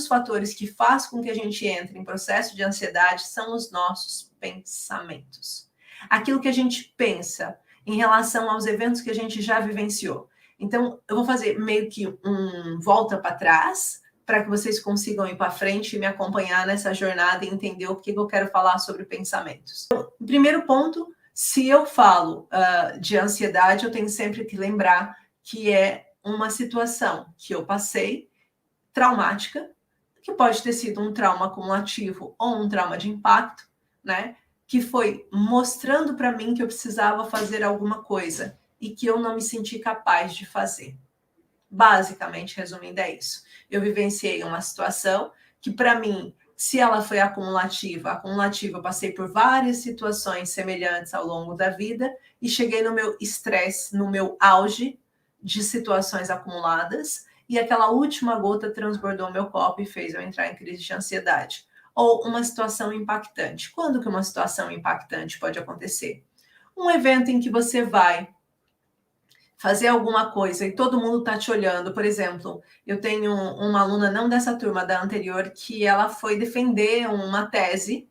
Os fatores que faz com que a gente entre em processo de ansiedade são os nossos pensamentos. Aquilo que a gente pensa em relação aos eventos que a gente já vivenciou. Então, eu vou fazer meio que volta para trás, para que vocês consigam ir para frente e me acompanhar nessa jornada e entender o que eu quero falar sobre pensamentos. Então, primeiro ponto, se eu falo de ansiedade, eu tenho sempre que lembrar que é uma situação que eu passei, traumática, que pode ter sido um trauma acumulativo ou um trauma de impacto, né? Que foi mostrando para mim que eu precisava fazer alguma coisa e que eu não me senti capaz de fazer. Basicamente, resumindo, é isso. Eu vivenciei uma situação que, para mim, se ela foi acumulativa, eu passei por várias situações semelhantes ao longo da vida e cheguei no meu estresse, no meu auge de situações acumuladas, e aquela última gota transbordou meu copo e fez eu entrar em crise de ansiedade. Ou uma situação impactante. Quando que uma situação impactante pode acontecer? Um evento em que você vai fazer alguma coisa e todo mundo está te olhando. Por exemplo, eu tenho uma aluna, não dessa turma, da anterior, que ela foi defender uma tese.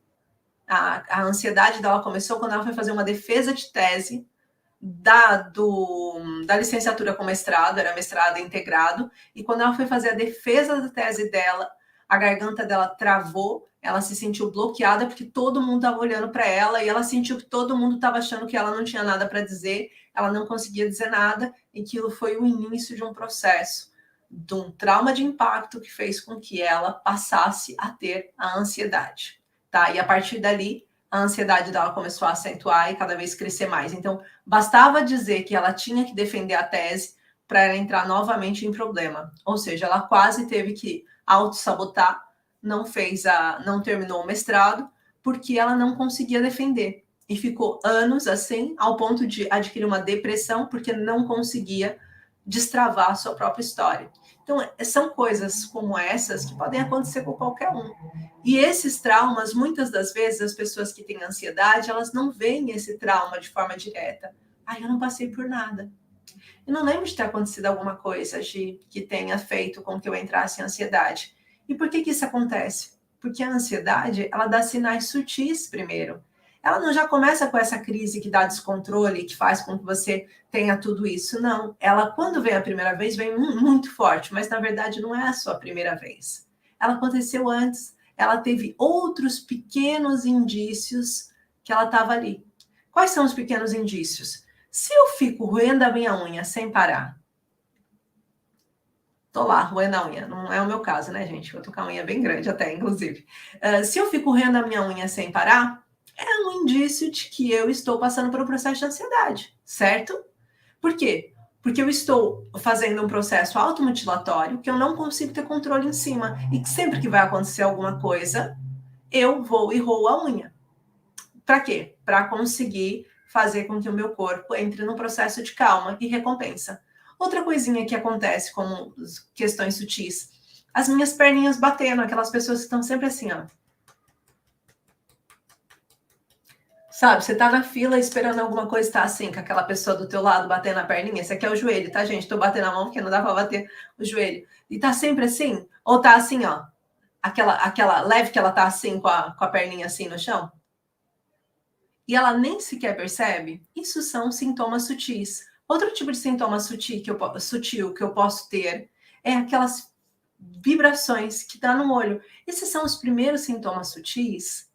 A ansiedade dela começou quando ela foi fazer uma defesa de tese da licenciatura com mestrado, era mestrado integrado, e quando ela foi fazer a defesa da tese dela, a garganta dela travou, ela se sentiu bloqueada porque todo mundo estava olhando para ela e ela sentiu que todo mundo estava achando que ela não tinha nada para dizer, ela não conseguia dizer nada, e aquilo foi o início de um processo, de um trauma de impacto que fez com que ela passasse a ter a ansiedade, tá? E a partir dali, a ansiedade dela começou a acentuar e cada vez crescer mais. Então, bastava dizer que ela tinha que defender a tese para ela entrar novamente em problema. Ou seja, ela quase teve que auto-sabotar, não terminou o mestrado, porque ela não conseguia defender. E ficou anos assim, ao ponto de adquirir uma depressão, porque não conseguia destravar a sua própria história. Então, são coisas como essas que podem acontecer com qualquer um. E esses traumas, muitas das vezes, as pessoas que têm ansiedade, elas não veem esse trauma de forma direta. Eu não passei por nada. Eu não lembro de ter acontecido alguma coisa que tenha feito com que eu entrasse em ansiedade. E por que isso acontece? Porque a ansiedade, ela dá sinais sutis primeiro. Ela não já começa com essa crise que dá descontrole, que faz com que você tenha tudo isso. Não. Ela, quando vem a primeira vez, vem muito forte, mas na verdade não é a sua primeira vez. Ela aconteceu antes. Ela teve outros pequenos indícios que ela estava ali. Quais são os pequenos indícios? Se eu fico roendo a minha unha sem parar, tô lá roendo a unha, não é o meu caso, né, gente? Eu tô com a unha bem grande até, inclusive. Se eu fico roendo a minha unha sem parar, é um indício de que eu estou passando por um processo de ansiedade, certo? Por quê? Porque eu estou fazendo um processo automutilatório que eu não consigo ter controle em cima. E que sempre que vai acontecer alguma coisa, eu vou e roo a unha. Para quê? Para conseguir fazer com que o meu corpo entre num processo de calma e recompensa. Outra coisinha que acontece como questões sutis, as minhas perninhas batendo, aquelas pessoas que estão sempre assim, ó. Sabe, você tá na fila esperando alguma coisa, tá assim, com aquela pessoa do teu lado batendo a perninha. Esse aqui é o joelho, tá, gente? Tô batendo a mão porque não dá pra bater o joelho. E tá sempre assim? Ou tá assim, ó, aquela leve que ela tá assim, com a perninha assim no chão? E ela nem sequer percebe? Isso são sintomas sutis. Outro tipo de sintoma sutil que eu posso ter é aquelas vibrações que dá no olho. Esses são os primeiros sintomas sutis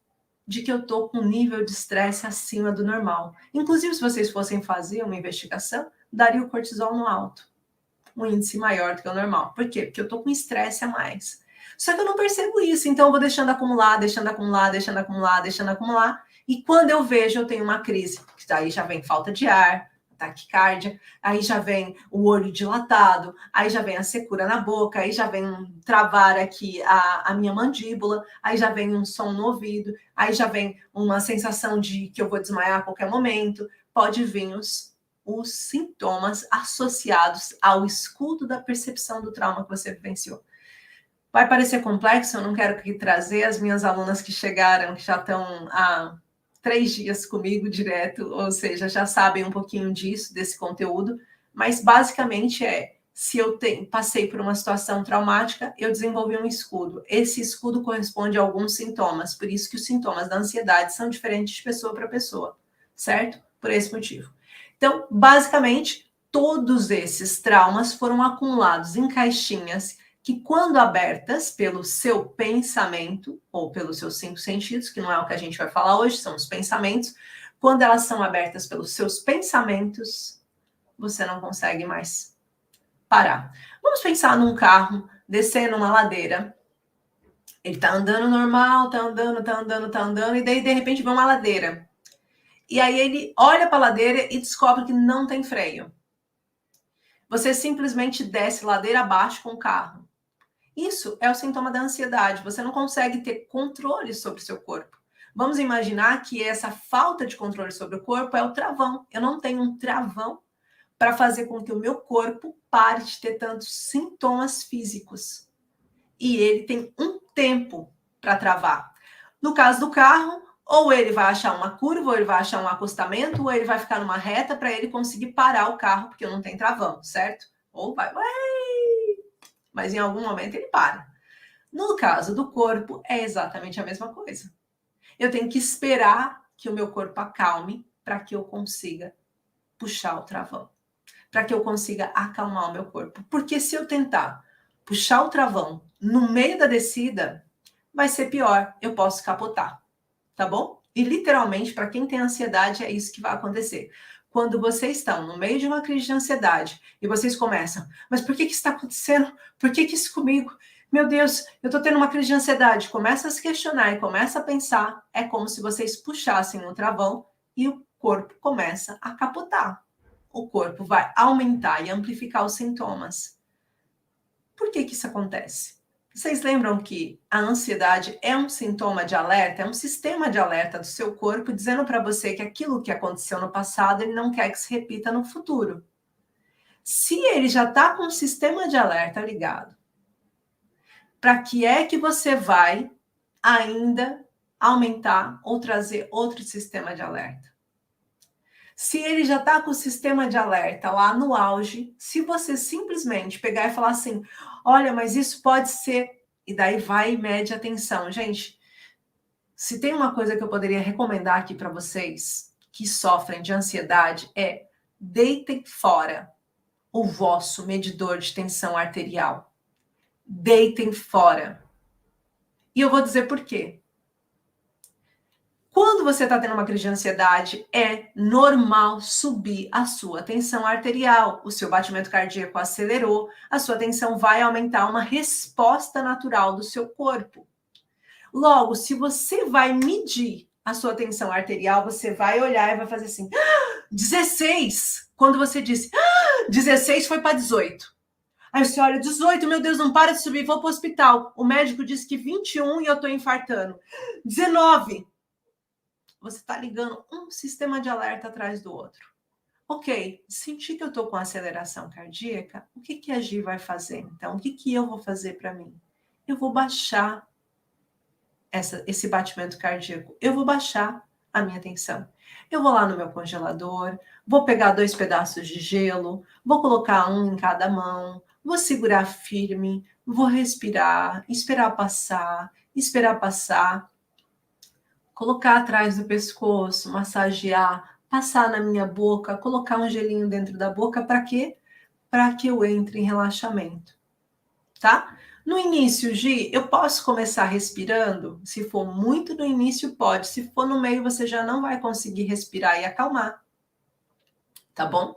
de que eu estou com um nível de estresse acima do normal. Inclusive, se vocês fossem fazer uma investigação, daria o cortisol no alto, um índice maior do que o normal. Por quê? Porque eu estou com estresse a mais. Só que eu não percebo isso, então eu vou deixando acumular, e quando eu vejo, eu tenho uma crise, que daí já vem falta de ar, taquicardia, aí já vem o olho dilatado, aí já vem a secura na boca, aí já vem travar aqui a minha mandíbula, aí já vem um som no ouvido, aí já vem uma sensação de que eu vou desmaiar a qualquer momento. Pode vir os sintomas associados ao escudo da percepção do trauma que você vivenciou. Vai parecer complexo, eu não quero aqui trazer as minhas alunas que chegaram, que já estão há 3 dias comigo direto, ou seja, já sabem um pouquinho disso, desse conteúdo, mas basicamente se eu passei por uma situação traumática, eu desenvolvi um escudo. Esse escudo corresponde a alguns sintomas, por isso que os sintomas da ansiedade são diferentes de pessoa para pessoa, certo? Por esse motivo. Então, basicamente, todos esses traumas foram acumulados em caixinhas que, quando abertas pelo seu pensamento, ou pelos seus 5 sentidos, que não é o que a gente vai falar hoje, são os pensamentos, quando elas são abertas pelos seus pensamentos, você não consegue mais parar. Vamos pensar num carro descendo uma ladeira. Ele tá andando normal, tá andando, e daí de repente vem uma ladeira. E aí ele olha para a ladeira e descobre que não tem freio. Você simplesmente desce ladeira abaixo com o carro. Isso é o sintoma da ansiedade. Você não consegue ter controle sobre o seu corpo. Vamos imaginar que essa falta de controle sobre o corpo é o travão. Eu não tenho um travão para fazer com que o meu corpo pare de ter tantos sintomas físicos. E ele tem um tempo para travar. No caso do carro, ou ele vai achar uma curva, ou ele vai achar um acostamento, ou ele vai ficar numa reta para ele conseguir parar o carro, porque não tem travão, certo? Ou vai, mas em algum momento ele para. No caso do corpo, é exatamente a mesma coisa. Eu tenho que esperar que o meu corpo acalme para que eu consiga puxar o travão, para que eu consiga acalmar o meu corpo. Porque se eu tentar puxar o travão no meio da descida, vai ser pior, eu posso capotar, tá bom? E literalmente, para quem tem ansiedade, é isso que vai acontecer. Quando vocês estão no meio de uma crise de ansiedade e vocês começam, mas por que isso está acontecendo? Por que isso comigo? Meu Deus, eu estou tendo uma crise de ansiedade. Começa a se questionar e começa a pensar. É como se vocês puxassem o travão e o corpo começa a capotar. O corpo vai aumentar e amplificar os sintomas. Por que isso acontece? Vocês lembram que a ansiedade é um sintoma de alerta, é um sistema de alerta do seu corpo dizendo para você que aquilo que aconteceu no passado ele não quer que se repita no futuro. Se ele já está com o sistema de alerta ligado, para que é que você vai ainda aumentar ou trazer outro sistema de alerta? Se ele já está com o sistema de alerta lá no auge, se você simplesmente pegar e falar assim, olha, mas isso pode ser, e daí vai e mede a tensão. Gente, se tem uma coisa que eu poderia recomendar aqui para vocês que sofrem de ansiedade é deitem fora o vosso medidor de tensão arterial. Deitem fora. E eu vou dizer por quê. Quando você está tendo uma crise de ansiedade, é normal subir a sua tensão arterial. O seu batimento cardíaco acelerou, a sua tensão vai aumentar, uma resposta natural do seu corpo. Logo, se você vai medir a sua tensão arterial, você vai olhar e vai fazer assim, 16! Quando você disse, 16 foi para 18. Aí você olha, 18, meu Deus, não para de subir, vou para o hospital. O médico disse que 21 e eu estou infartando. 19! Você está ligando um sistema de alerta atrás do outro. Ok, senti que eu estou com aceleração cardíaca, o que a Gi vai fazer? Então, o que eu vou fazer para mim? Eu vou baixar esse batimento cardíaco. Eu vou baixar a minha tensão. Eu vou lá no meu congelador, vou pegar 2 pedaços de gelo, vou colocar um em cada mão, vou segurar firme, vou respirar, esperar passar, colocar atrás do pescoço, massagear, passar na minha boca, colocar um gelinho dentro da boca, para quê? Para que eu entre em relaxamento, tá? No início, Gi, eu posso começar respirando? Se for muito no início, pode. Se for no meio, você já não vai conseguir respirar e acalmar, tá bom?